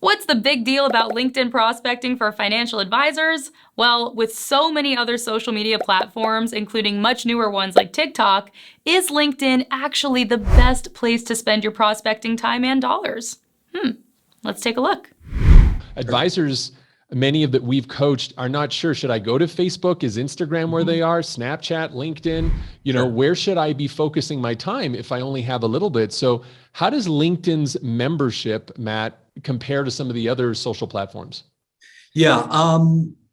What's the big deal about LinkedIn prospecting for financial advisors? Well, with so many other social media platforms, including much newer ones like TikTok, is LinkedIn actually the best place to spend your prospecting time and dollars? Let's take a look. Advisors, many of that we've coached are not sure, should I go to Facebook? Is Instagram where they are? Snapchat, LinkedIn? Where should I be focusing my time if I only have a little bit? So how does LinkedIn's membership, Matt, compare to some of the other social platforms? Yeah.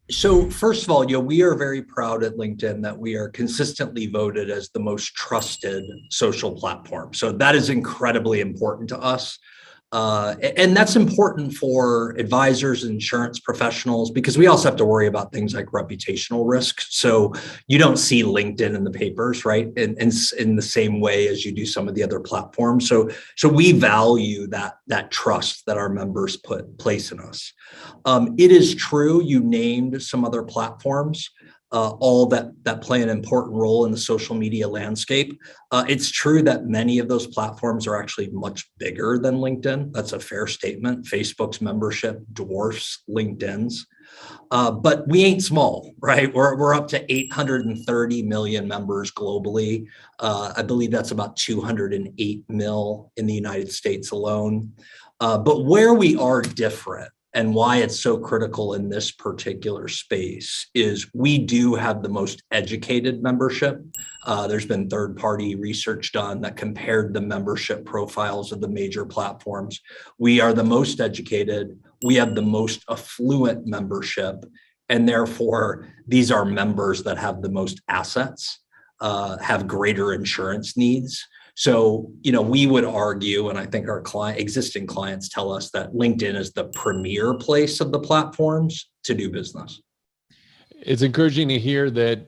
So first of all, we are very proud at LinkedIn that we are consistently voted as the most trusted social platform. So that is incredibly important to us. And that's important for advisors and insurance professionals because we also have to worry about things like reputational risk. So you don't see LinkedIn in the papers, right? In the same way as you do some of the other platforms. So we value that trust that our members place in us. It is true, you named some other platforms. All that play an important role in the social media landscape. It's true that many of those platforms are actually much bigger than LinkedIn. That's a fair statement. Facebook's membership dwarfs LinkedIn's. But we ain't small, right? We're up to 830 million members globally. I believe that's about 208 mil in the United States alone. But where we are different, and why it's so critical in this particular space is we do have the most educated membership. There's been third-party research done that compared the membership profiles of the major platforms. We are the most educated. We have the most affluent membership. And therefore, these are members that have the most assets, have greater insurance needs. So, we would argue, and I think our existing clients tell us that LinkedIn is the premier place of the platforms to do business. It's encouraging to hear that,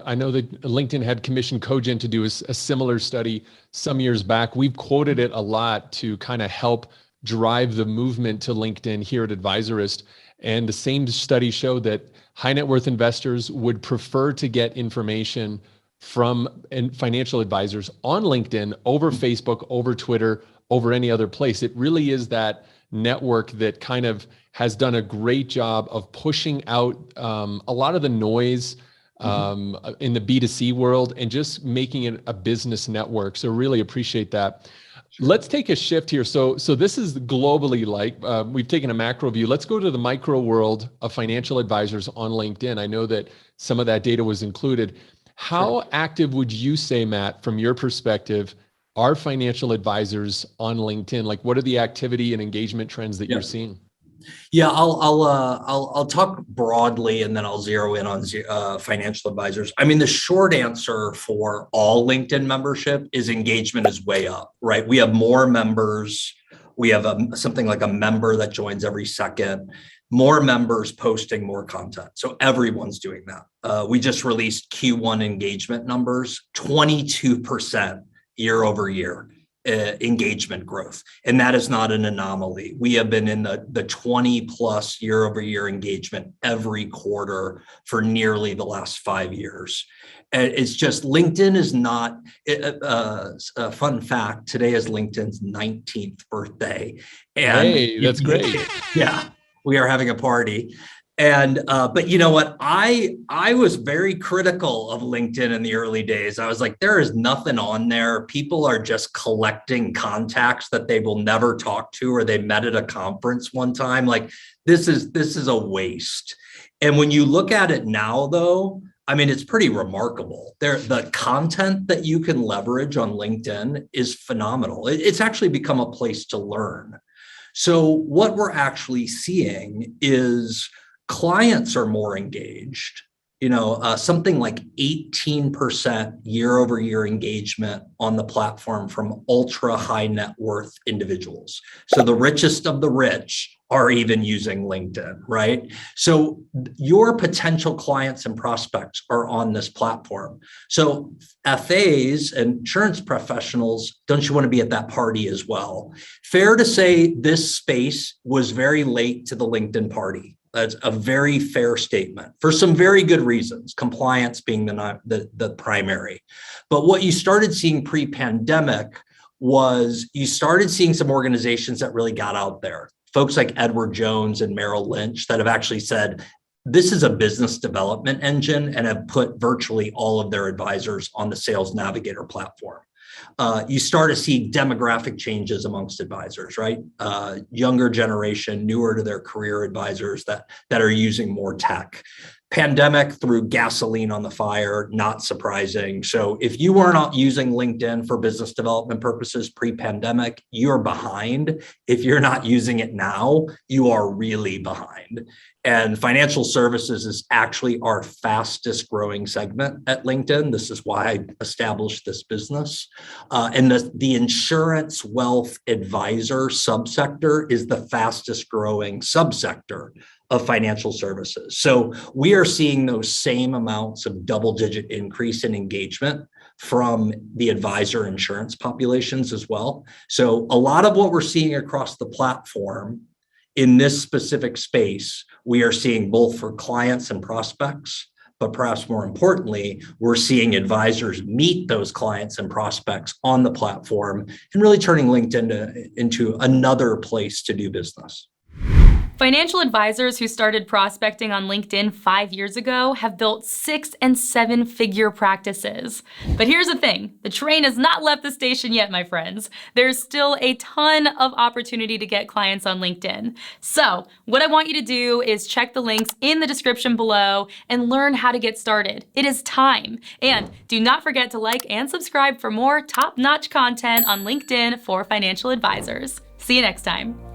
I know that LinkedIn had commissioned Cogent to do a similar study some years back. We've quoted it a lot to kind of help drive the movement to LinkedIn here at Advisorist. And the same study showed that high net worth investors would prefer to get information from financial advisors on LinkedIn over Facebook, over Twitter, over any other place. It really is that network that kind of has done a great job of pushing out a lot of the noise in the B2C world and just making it a business network. So really appreciate that. Let's take a shift here. So this is globally we've taken a macro view. Let's go to the micro world of financial advisors on LinkedIn. I know that some of that data was included. How active would you say, Matt, from your perspective, are financial advisors on LinkedIn? Like, what are the activity and engagement trends that you're seeing? Yeah, I'll talk broadly and then I'll zero in on financial advisors. I mean, the short answer for all LinkedIn membership is engagement is way up, right? We have more members. We have something like a member that joins every second. More members posting more content. So everyone's doing that. We just released Q1 engagement numbers, 22% year over year engagement growth. And that is not an anomaly. We have been in the 20 plus year over year engagement every quarter for nearly the last 5 years. It's just LinkedIn is not a fun fact. Today is LinkedIn's 19th birthday. And hey, that's great. Yeah. We are having a party. And, but you know what? I was very critical of LinkedIn in the early days. I was like, there is nothing on there. People are just collecting contacts that they will never talk to, or they met at a conference one time. Like this is a waste. And when you look at it now, though, I mean, it's pretty remarkable. The content that you can leverage on LinkedIn is phenomenal. It's actually become a place to learn. So what we're actually seeing is clients are more engaged, something like 18% year over year engagement on the platform from ultra high net worth individuals. So the richest of the rich are even using LinkedIn, right? So your potential clients and prospects are on this platform. So FAs and insurance professionals, don't you want to be at that party as well? Fair to say this space was very late to the LinkedIn party. That's a very fair statement for some very good reasons, compliance being the primary. But what you started seeing pre-pandemic was you started seeing some organizations that really got out there. folks like Edward Jones and Merrill Lynch that have actually said, this is a business development engine, and have put virtually all of their advisors on the Sales Navigator platform. You start to see demographic changes amongst advisors, right? Younger generation, newer to their career advisors that are using more tech. Pandemic threw gasoline on the fire, not surprising. So if you were not using LinkedIn for business development purposes pre-pandemic, you're behind. If you're not using it now, you are really behind. And financial services is actually our fastest growing segment at LinkedIn. This is why I established this business. And the insurance wealth advisor subsector is the fastest growing subsector of financial services. So we are seeing those same amounts of double-digit increase in engagement from the advisor insurance populations as well. So a lot of what we're seeing across the platform in this specific space, we are seeing both for clients and prospects, but perhaps more importantly, we're seeing advisors meet those clients and prospects on the platform and really turning LinkedIn into another place to do business. Financial advisors who started prospecting on LinkedIn 5 years ago have built 6- and 7-figure practices. But here's the thing, the train has not left the station yet, my friends. There's still a ton of opportunity to get clients on LinkedIn. So what I want you to do is check the links in the description below and learn how to get started. It is time. And do not forget to like and subscribe for more top-notch content on LinkedIn for financial advisors. See you next time.